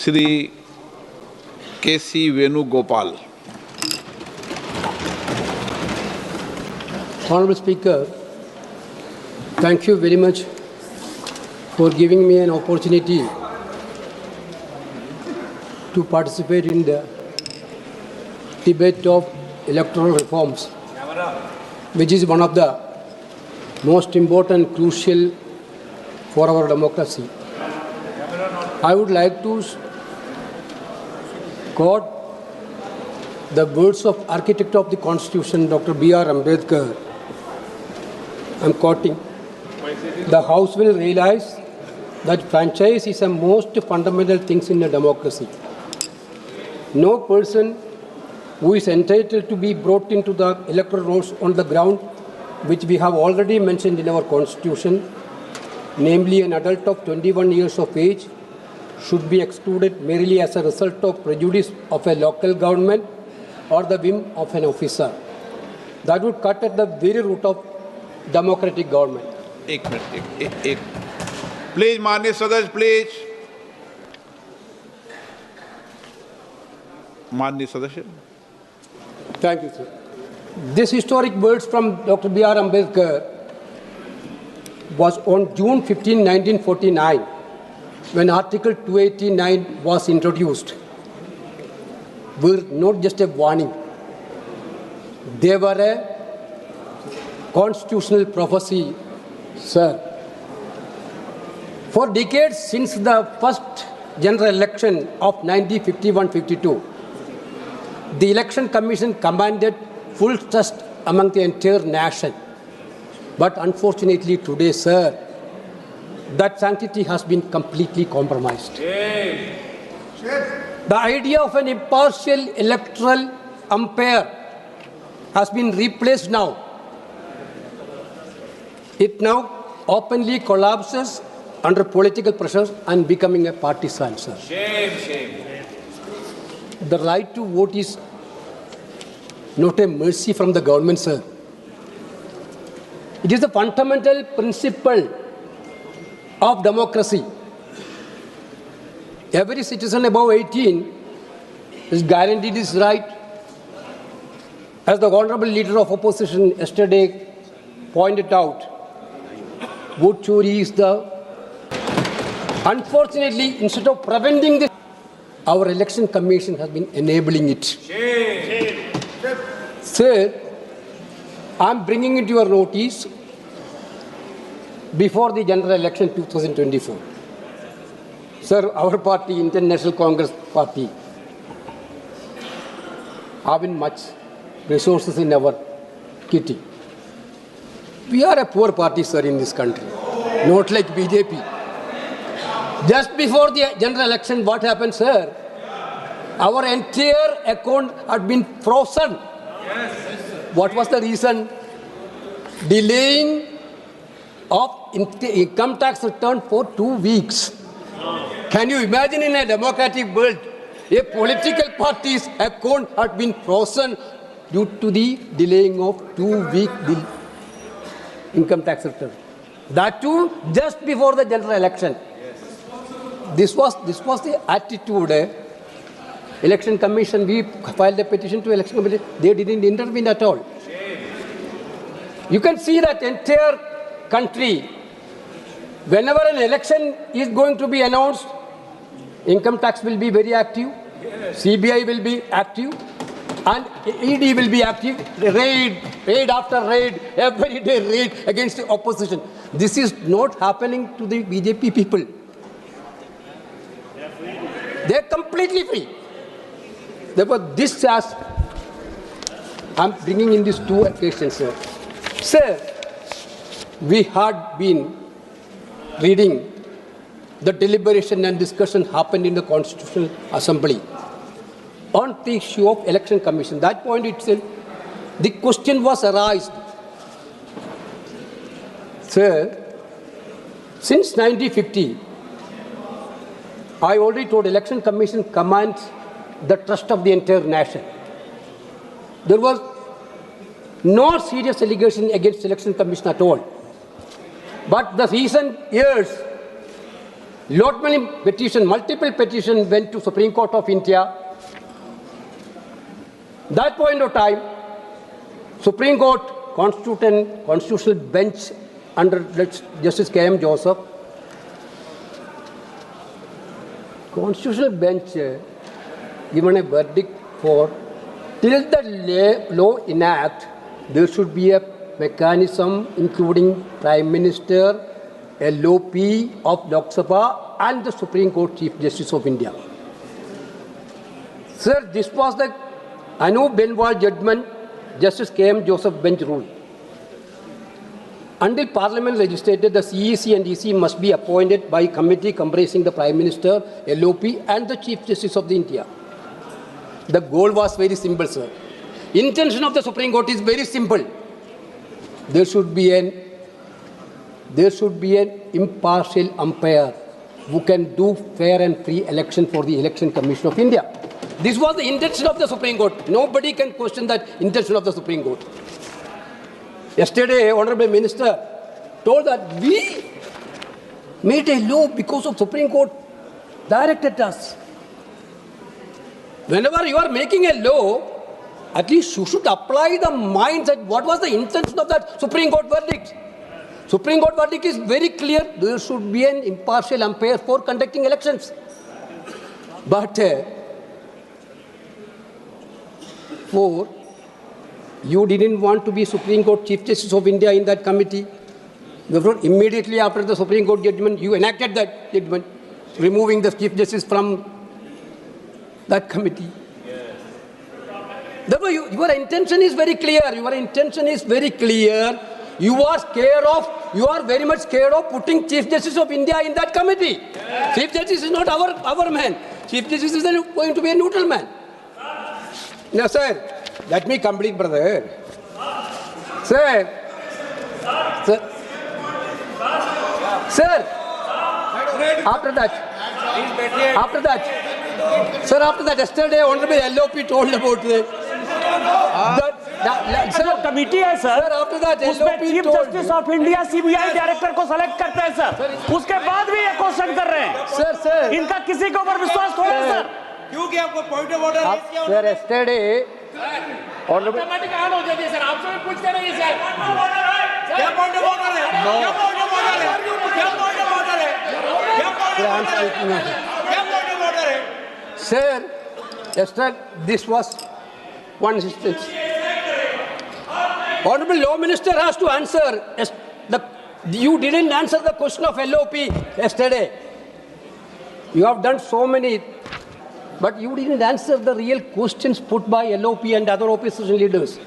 Shri K.C. Venugopal. Honorable Speaker, thank you very much for giving me an opportunity to participate in the debate of electoral reforms, which is one of the most important, crucial for our democracy. I would like to quote the words of architect of the Constitution, Dr. B.R. Ambedkar. I am quoting, "The House will realize that franchise is the most fundamental thing in a democracy. No person who is entitled to be brought into the electoral rolls on the ground which we have already mentioned in our Constitution, namely an adult of 21 years of age, should be excluded merely as a result of prejudice of a local government or the whim of an officer. That would cut at the very root of democratic government." Please, माननीय सदस्य, please. माननीय सदस्य. Thank you, sir. This historic words from Dr. B.R. Ambedkar was on June 15, 1949, when Article 289 was introduced. Were not just a warning. They were a constitutional prophecy, sir. For decades since the first general election of 1951-52, the Election Commission commanded full trust among the entire nation. But unfortunately today, sir, that sanctity has been completely compromised. The idea of an impartial electoral umpire has been replaced now. It now openly collapses under political pressures and becoming a partisan, sir. Shame. The right to vote is not a mercy from the government, sir. It is a fundamental principle of democracy. Every citizen above 18 is guaranteed his right. As the Honorable Leader of Opposition yesterday pointed out, vote chori is the... Unfortunately, instead of preventing this, our Election Commission has been enabling it. Shame. Sir, I am bringing it to your notice before the general election 2024. Sir, our party, Indian National Congress Party, having much resources in our kitty. We are a poor party, sir, in this country, not like BJP. Just before the general election, what happened, sir? Our entire account had been frozen. Yes. What was the reason? Delaying of income tax return for 2 weeks. Can you imagine in a democratic world, a political party's account had been frozen due to the delaying of 2-week income tax return? That too just before the general election. This was the attitude. Election Commission, we filed a petition to Election Commission. They didn't intervene at all. You can see that entire country, whenever an election is going to be announced, income tax will be very active, CBI will be active, and ED will be active. Raid after raid, every day raid against the opposition. This is not happening to the BJP people. They are completely free. Therefore, this as I am bringing in these two occasions, sir. Sir, we had been reading the deliberation and discussion happened in the Constitutional Assembly on the issue of Election Commission. That point itself, the question was arised. Sir, since 1950, I already told Election Commission commands the trust of the entire nation. There was no serious allegation against Election Commission at all. But the recent years, Lot many petitions, multiple petitions went to Supreme Court of India. That point of time, Supreme Court constitutional bench under Justice K.M. Joseph, constitutional bench given a verdict for till the law enact, there should be a mechanism including Prime Minister, LOP of Lok Sabha and the Supreme Court Chief Justice of India. Sir, this was the Anu Benwal judgment, Justice K.M. Joseph bench rule. Until Parliament legislated, the CEC and EC must be appointed by a committee comprising the Prime Minister, LOP and the Chief Justice of India. The goal was very simple, sir. Intention of the Supreme Court is very simple. There should be an impartial umpire who can do fair and free election for the Election Commission of India. This was the intention of the Supreme Court. Nobody can question that intention of the Supreme Court. Yesterday, Honorable Minister told that we made a law because of Supreme Court directed us. Whenever you are making a law, at least you should apply the mindset. What was the intention of that Supreme Court verdict? Supreme Court verdict is very clear. There should be an impartial umpire for conducting elections. But you didn't want to be Supreme Court Chief Justice of India in that committee. Therefore, immediately after the Supreme Court judgment, you enacted that judgment, removing the Chief Justice from that committee. Yes. Therefore, your intention is very clear. Your intention is very clear. You are very much scared of putting Chief Justice of India in that committee. Yes. Chief Justice is not our man. Chief Justice is going to be a neutral man. Now, sir, let me complete, brother. Sir, after that, yesterday, Honorable LOP told about sir committee है sir, after that उसमें chief justice of India CBI director को select करते हैं sir, उसके बाद भी ये question कर रहे हैं सर इनका किसी के ऊपर विश्वास थोड़ा है सर, क्योंकि आपको पॉइंट ऑफ ऑर्डर रेज किया sir yesterday Honorable automatic on हो जाती है सर, आपसे भी पूछते रहिए सर, क्या पॉइंट ऑफ ऑर्डर है, क्या पॉइंट ऑफ ऑर्डर है, क्या पॉइंट ऑफ ऑर्डर है, क्या पॉइंट ऑफ ऑर्डर है sir, yesterday this was one instance. Honorable Law Minister has to answer. You didn't answer the question of LOP yesterday. You have done so many, but you didn't answer the real questions put by LOP and other opposition leaders.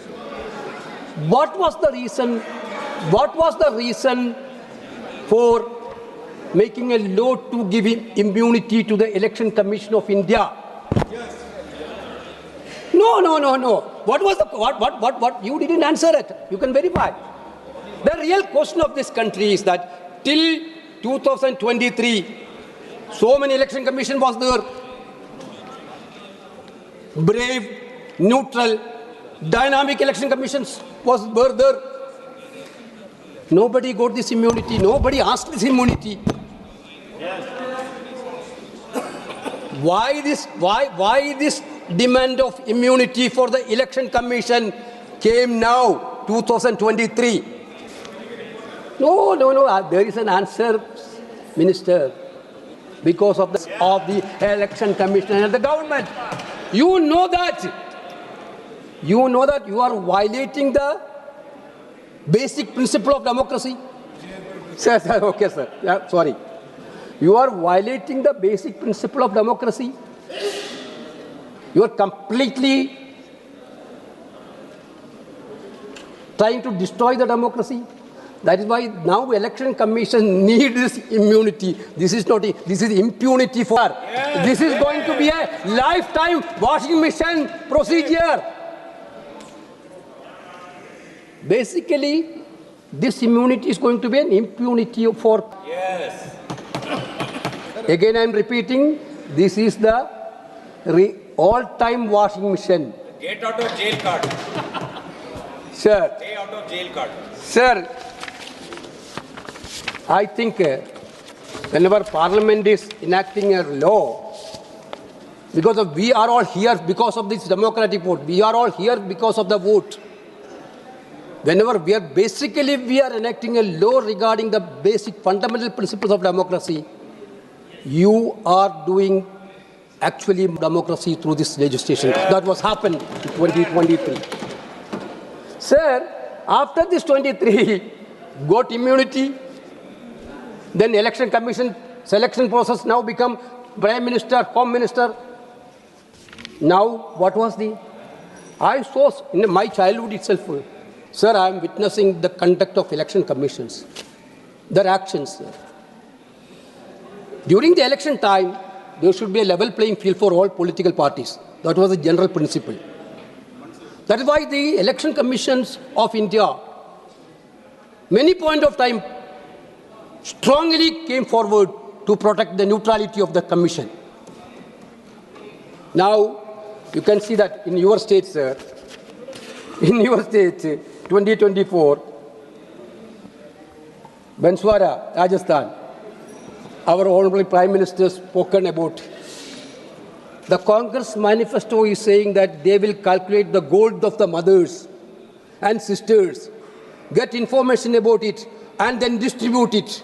What was the reason? What was the reason for making a law to give immunity to the Election Commission of India? Yes. No. What was the what? You didn't answer it. You can verify. The real question of this country is that till 2023, so many election commission was there. Brave, neutral, dynamic election commissions were there. Nobody got this immunity. Nobody asked this immunity. Yes. Why this demand of immunity for the election commission came now, 2023? No. There is an answer, Minister, because of the election commission and the government. You know that you are violating the basic principle of democracy. Sir, okay, sir. Yeah, sorry. You are violating the basic principle of democracy. You are completely trying to destroy the democracy. That is why now election commission needs this immunity. This is impunity for. Yes. This is going to be a lifetime washing machine procedure. Basically, this immunity is going to be an impunity for. Yes. Again, I am repeating, this is the all-time washing machine. Get out of jail card. Sir. Stay out of jail card. Sir, I think whenever Parliament is enacting a law, we are all here because of this democratic vote. We are all here because of the vote. Whenever we are enacting a law regarding the basic fundamental principles of democracy, you are doing actually democracy through this legislation. That was happened in 2023. Sir, after this 23 got immunity, then election commission selection process now become Prime Minister, Home Minister. Now, what was I saw in my childhood itself, sir, I am witnessing the conduct of election commissions, their actions, sir. During the election time, there should be a level playing field for all political parties. That was the general principle. That is why the election commissions of India, many point of time, strongly came forward to protect the neutrality of the commission. Now, you can see that in your state, sir, in your state, 2024, Banswara, Rajasthan, our Honorable Prime Minister spoken about. The Congress manifesto is saying that they will calculate the gold of the mothers and sisters, get information about it, and then distribute it.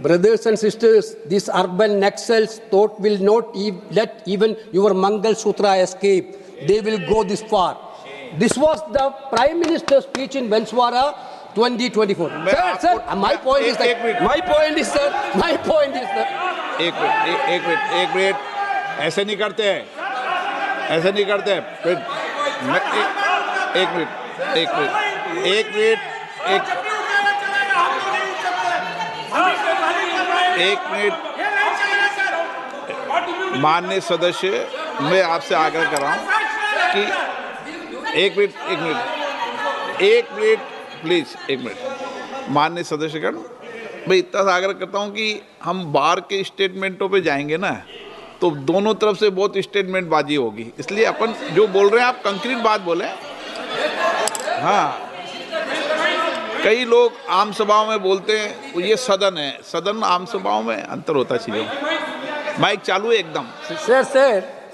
Brothers and sisters, this urban Naxals thought will not let even your Mangal Sutra escape. They will go this far. This was the Prime Minister's speech in Banswara 2024. Sir, my point is that. एक minute ऐसे नहीं करते हैं फिर एक minute माननीय सदस्य, मैं आपसे आग्रह कर रहा हूं कि एक मिनट प्लीज, एक मिनट माननीय सदस्यगण, मैं इतना सा आग्रह करता हूं कि हम बाहर के स्टेटमेंटों पे जाएंगे ना तो दोनों तरफ से बहुत स्टेटमेंट बाजी होगी, इसलिए अपन जो बोल रहे हैं आप कंक्रीट बात बोले। हाँ, कई लोग आम सभाओं में बोलते हैं ये सदन है, सदन आम सभाओं में अंतर होता है चीजों। माइक चालू है एकदम।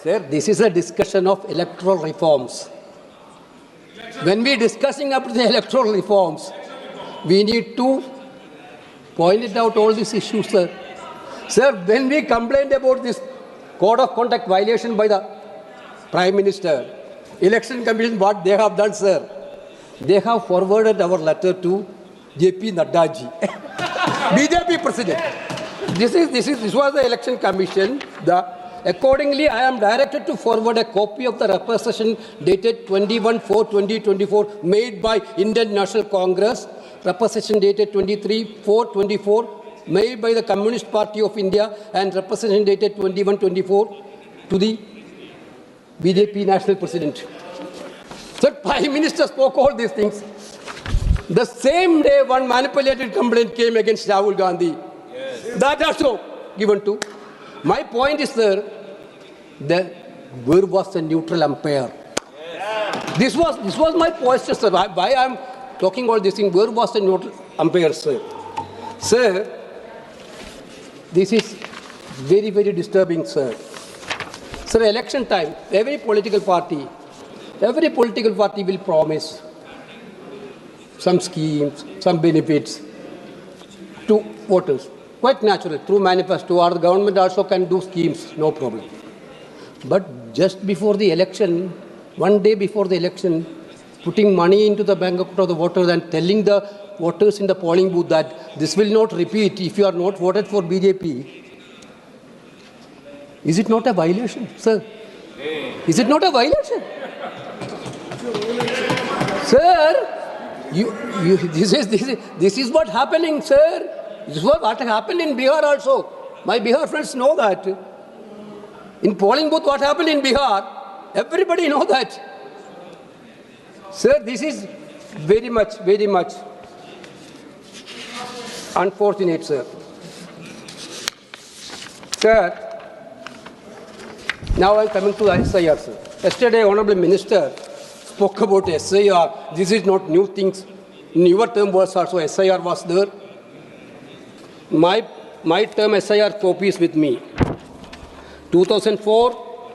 Sir, this is a discussion of electoral reforms. When we are discussing about the electoral reforms, we need to point it out all these issues, sir. Sir, when we complained about this code of conduct violation by the Prime Minister, Election Commission, what they have done, sir, they have forwarded our letter to JP Nadda ji, BJP President. This was the Election Commission. Accordingly, I am directed to forward a copy of the representation dated 21/4/2024 made by Indian National Congress, representation dated 23/4/24 made by the Communist Party of India, and representation dated 21/24 to the BJP National President. Sir, Prime Minister spoke all these things. The same day, one manipulated complaint came against Rahul Gandhi. Yes. That also given to. My point is, sir, that where was the neutral umpire? Yes. This was my posture, sir. Why I am talking all these things? Where was the neutral umpire, sir? Sir, this is very, very disturbing, sir. Sir, election time, every political party will promise some schemes, some benefits to voters. Quite natural, through manifesto, or the government also can do schemes, no problem. But just before the election, one day before the election, putting money into the bank account of the voters and telling the voters in the polling booth that this will not repeat if you are not voted for BJP. Is it not a violation, sir? Is it not a violation? Sir, this is what happening, sir. This is what happened in Bihar also. My Bihar friends know that. In polling booth, what happened in Bihar, everybody know that. Sir, this is very much unfortunate, sir. Sir, now I am coming to SIR, sir. Yesterday, Honorable Minister spoke about SIR. This is not new things. In your term was also SIR was there. My term SIR copies with me. 2004,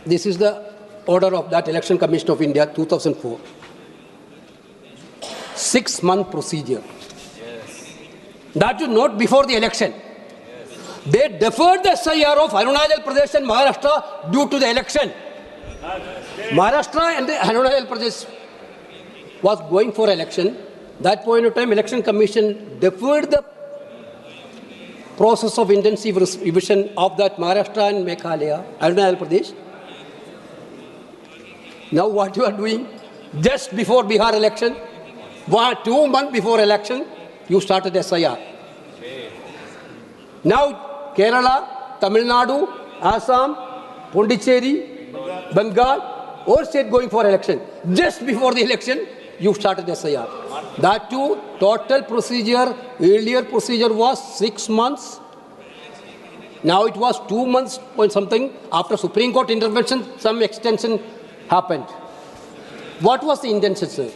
this is the order of that Election Commission of India, 2004. 6-month procedure. Yes. That is not before the election. Yes. They deferred the SIR of Arunachal Pradesh and Maharashtra due to the election. Maharashtra and the Arunachal Pradesh was going for election. That point of time, Election Commission deferred the process of intensive revision of that Maharashtra and Meghalaya, Arunachal Pradesh. Now what you are doing? Just before Bihar election, 2 months before election, you started SIR. Now Kerala, Tamil Nadu, Assam, Pondicherry, Bengal, all state going for election. Just before the election, you started SIR. That too, total procedure, earlier procedure was 6 months. Now it was 2 months point something. After Supreme Court intervention, some extension happened. What was the intention, sir?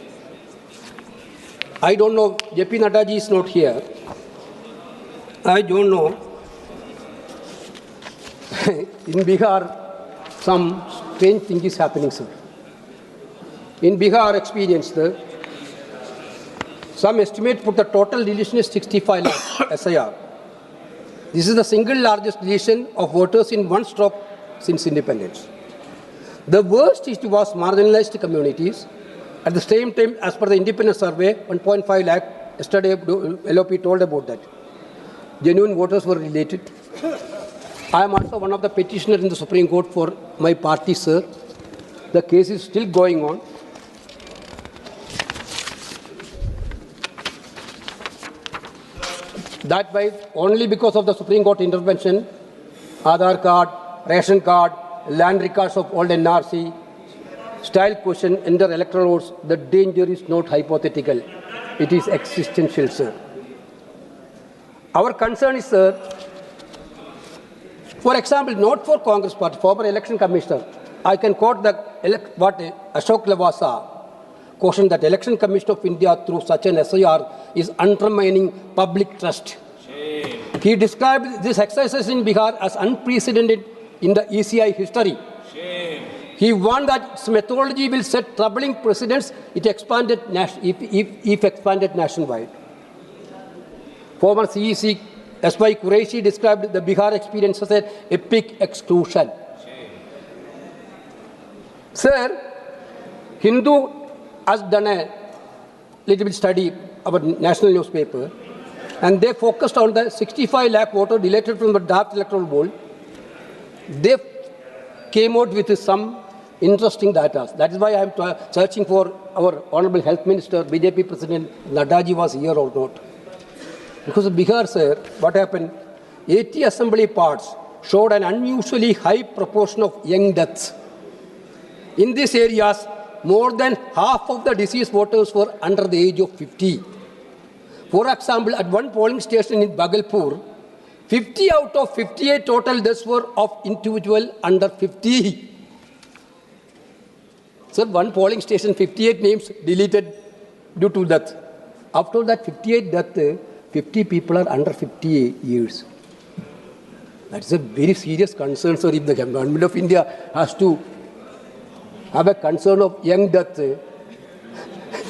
I don't know. JP Naddaji is not here. I don't know. In Bihar, some strange thing is happening, sir. In Bihar experience, some estimate put the total deletion is 65 lakh SIR. This is the single largest deletion of voters in one stroke since independence. The worst is was marginalized communities. At the same time, as per the independent survey, 1.5 lakh, yesterday LOP told about that. Genuine voters were related. I am also one of the petitioners in the Supreme Court for my party, sir. The case is still going on. That by only because of the Supreme Court intervention, Aadhaar card, ration card, land records of old NRC, style question enter electoral votes, the danger is not hypothetical. It is existential, sir. Our concern is, sir, for example, not for Congress Party, former election commissioner, I can quote what Ashok Lavasa cautioned that Election Commission of India through such an SIR is undermining public trust. Shame. He described this exercise in Bihar as unprecedented in the ECI history. Shame. He warned that its methodology will set troubling precedents if expanded nationwide. Former CEC S.Y. Qureshi described the Bihar experience as an epic exclusion. Shame. Sir, Hindu has done a little bit study about national newspaper, and they focused on the 65 lakh voter deleted from the draft electoral roll. They came out with some interesting data. That is why I am searching for our Honorable Health Minister, BJP President Naddaji was here or not. Because of Bihar, sir, what happened? 80 assembly parts showed an unusually high proportion of young deaths. In these areas, more than half of the deceased voters were under the age of 50. For example, at one polling station in Bhagalpur, 50 out of 58 total deaths were of individual under 50. Sir, one polling station, 58 names deleted due to death. After that 58 death, 50 people are under 50 years. That is a very serious concern, sir. If the government of India has to have a concern of young death,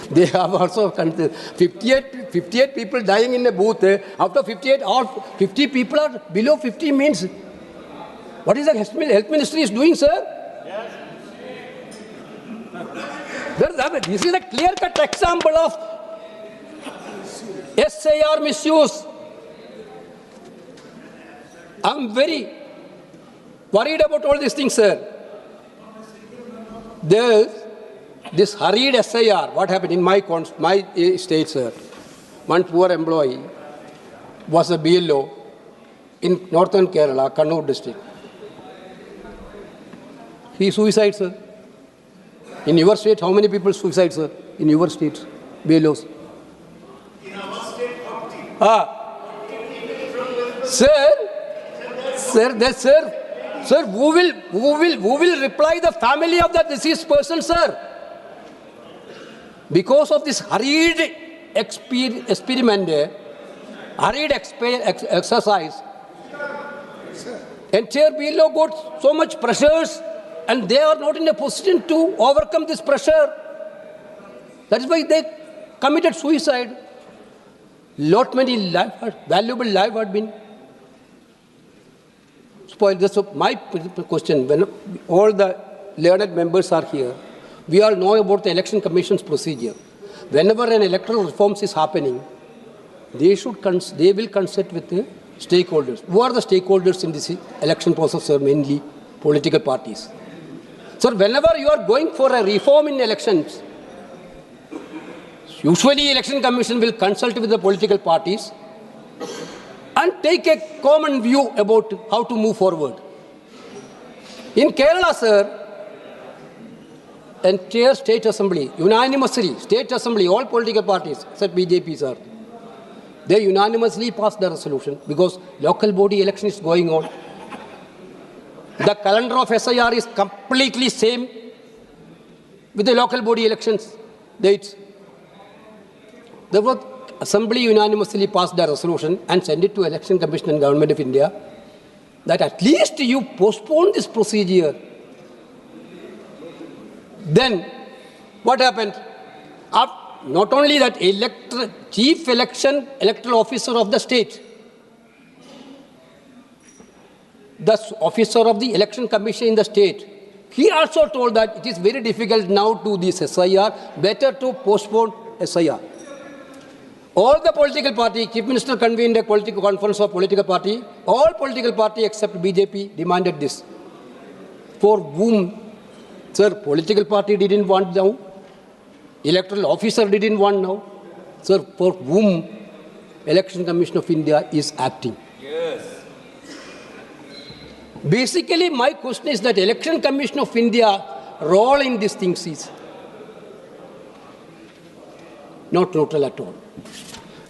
they have also 58 people dying in a booth. After 58, all 50 people are below 50 means. What is the health ministry is doing, sir? Yes. This is a clear-cut example of SIR misuse. I am very worried about all these things, sir. There's this hurried SIR. What happened in my state, sir? One poor employee was a BLO in northern Kerala, Kannur district. He suicide, sir. In your state, how many people suicide, sir? In your state, BLOs? In our state, 40. Sir, who will reply the family of the deceased person, sir? Because of this hurried experiment, hurried exercise, entire BLO got so much pressures and they are not in a position to overcome this pressure. That is why they committed suicide. Lot many valuable life had been spoiled. So my question, when all the learned members are here, we all know about the Election Commission's procedure. Whenever an electoral reforms is happening, they will consult with the stakeholders. Who are the stakeholders in this election process? Are mainly political parties. So whenever you are going for a reform in elections, usually Election Commission will consult with the political parties and take a common view about how to move forward. In Kerala, sir, entire state assembly, unanimously, state assembly, all political parties, except BJP, sir, they unanimously passed the resolution because local body election is going on. The calendar of SIR is completely same with the local body elections dates. Therefore, Assembly unanimously passed the resolution and sent it to Election Commission and Government of India that at least you postpone this procedure. Then, what happened? Not only that, chief electoral officer of the state, the officer of the Election Commission in the state, he also told that it is very difficult now to this SIR, better to postpone SIR. All the political party, Chief Minister convened a political conference of political party, all political party except BJP demanded this. For whom, sir, political party didn't want now, electoral officer didn't want now, sir, for whom Election Commission of India is acting. Yes. Basically, my question is that Election Commission of India role in these things is not neutral at all.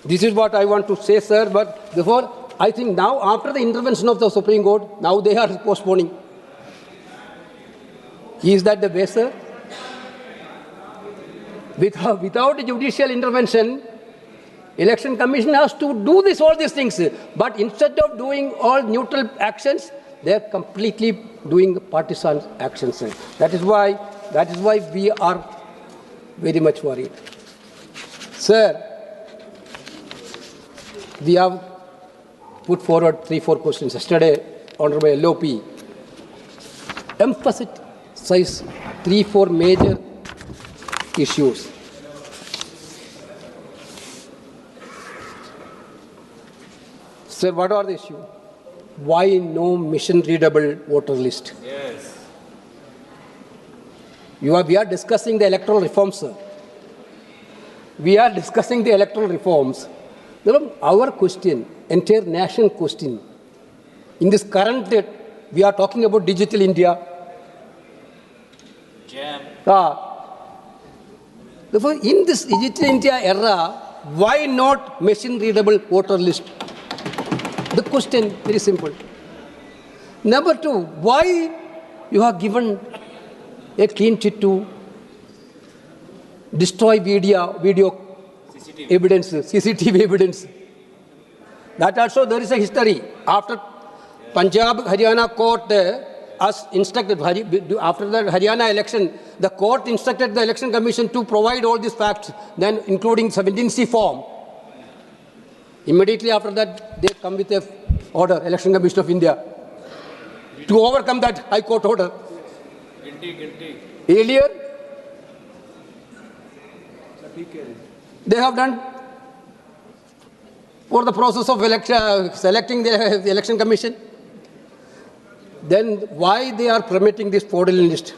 This is what I want to say, sir, but before, I think now, after the intervention of the Supreme Court, now they are postponing. Is that the way, sir? Without judicial intervention, Election Commission has to do all these things. But instead of doing all neutral actions, they are completely doing partisan actions, sir. That is why we are very much worried. Sir, we have put forward 3-4 questions. Yesterday, Honorable LOP emphasized 3-4 major issues. Sir, what are the issues? Why no machine-readable voter list? Yes. We are discussing the electoral reforms, sir. We are discussing the electoral reforms. Our question, entire nation question, in this current, we are talking about digital India. Jam. Therefore, in this digital India era, why not machine-readable voter list? The question, very simple. Number 2, why you have given a clean chit to destroy video CCTV. evidence, CCTV evidence? That also there is a history. After Punjab, Haryana court as instructed, after the Haryana election, the court instructed the Election Commission to provide all these facts, then including 17C form. Immediately after that, they come with a order, Election Commission of India, to overcome that High Court order. Guilty. Earlier, they have done for the process of selecting the Election Commission. Then why they are permitting this fraudulent list?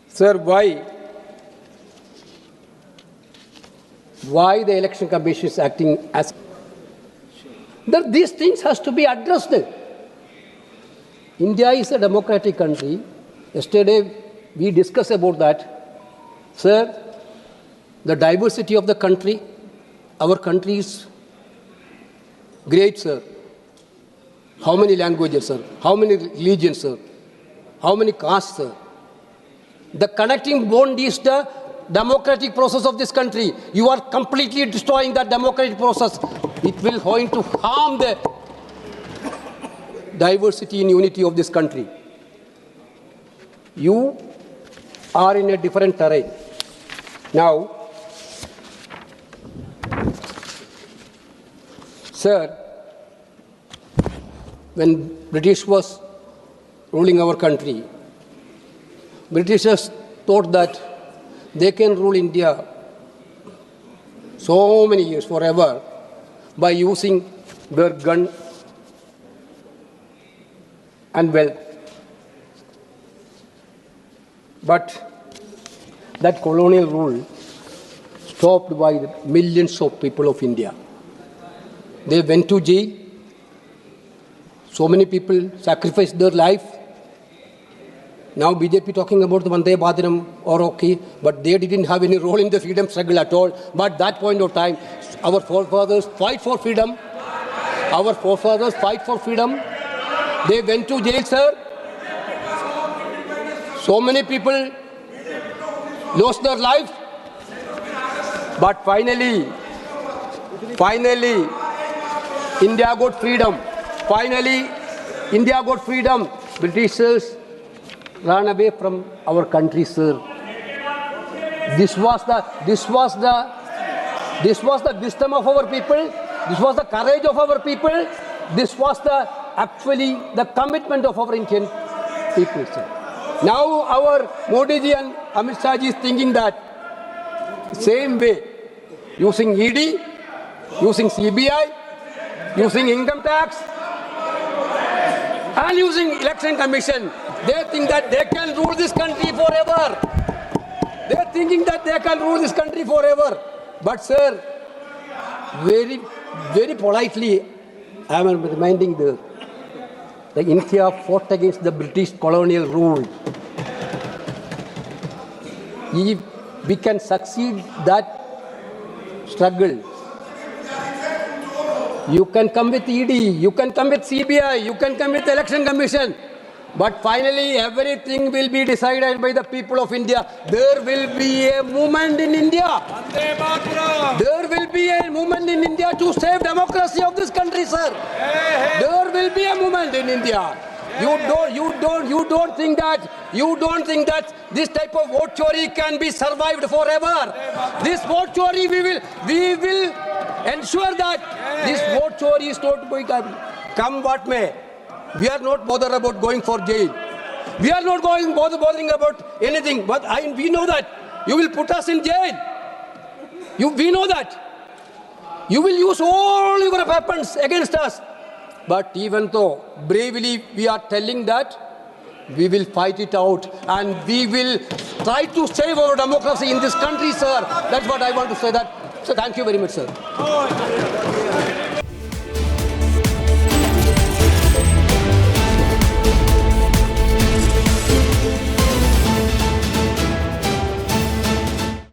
Sir, why? Why the Election Commission is acting as... These things has to be addressed. India is a democratic country. Yesterday we discussed about that. Sir, the diversity of the country, our country is great, sir. How many languages, sir? How many religions, sir? How many castes, sir? The connecting bond is the democratic process of this country. You are completely destroying that democratic process. It will going to harm the diversity and unity of this country. You are in a different terrain. Now, sir, when British was ruling our country, Britishers thought that they can rule India so many years, forever, by using their gun and wealth. But that colonial rule stopped by the millions of people of India. They went to jail. So many people sacrificed their life. Now BJP talking about the Vande Bhataram or okay, but they didn't have any role in the freedom struggle at all. But that point of time, our forefathers fight for freedom. Our forefathers fight for freedom. They went to jail, sir. So many people lost their lives. But finally, India got freedom. Finally, India got freedom. Britishers ran away from our country, sir. This was the wisdom of our people. This was the courage of our people. This was actually the commitment of our Indian people, sir. Now our Modi ji and Amit Shah ji is thinking that same way, using ED, using CBI, using income tax, and using election commission. They think that they can rule this country forever. They are thinking that they can rule this country forever. But sir, very, very politely, I am reminding the India fought against the British colonial rule. If we can succeed that struggle, you can come with ED, you can come with CBI, you can come with election commission. But finally, everything will be decided by the people of India. There will be a movement in India. There will be a movement in India to save democracy of this country, sir. There will be a movement in India. You don't think that this type of vote chori can be survived forever. This vote chori, we will ensure that this vote chori is not going to come what may. We are not bothered about going for jail. We are not bothering about anything. But we know that you will put us in jail. We know that. You will use all your weapons against us. But even though bravely we are telling that, we will fight it out and we will try to save our democracy in this country, sir. That's what I want to say. So thank you very much, sir.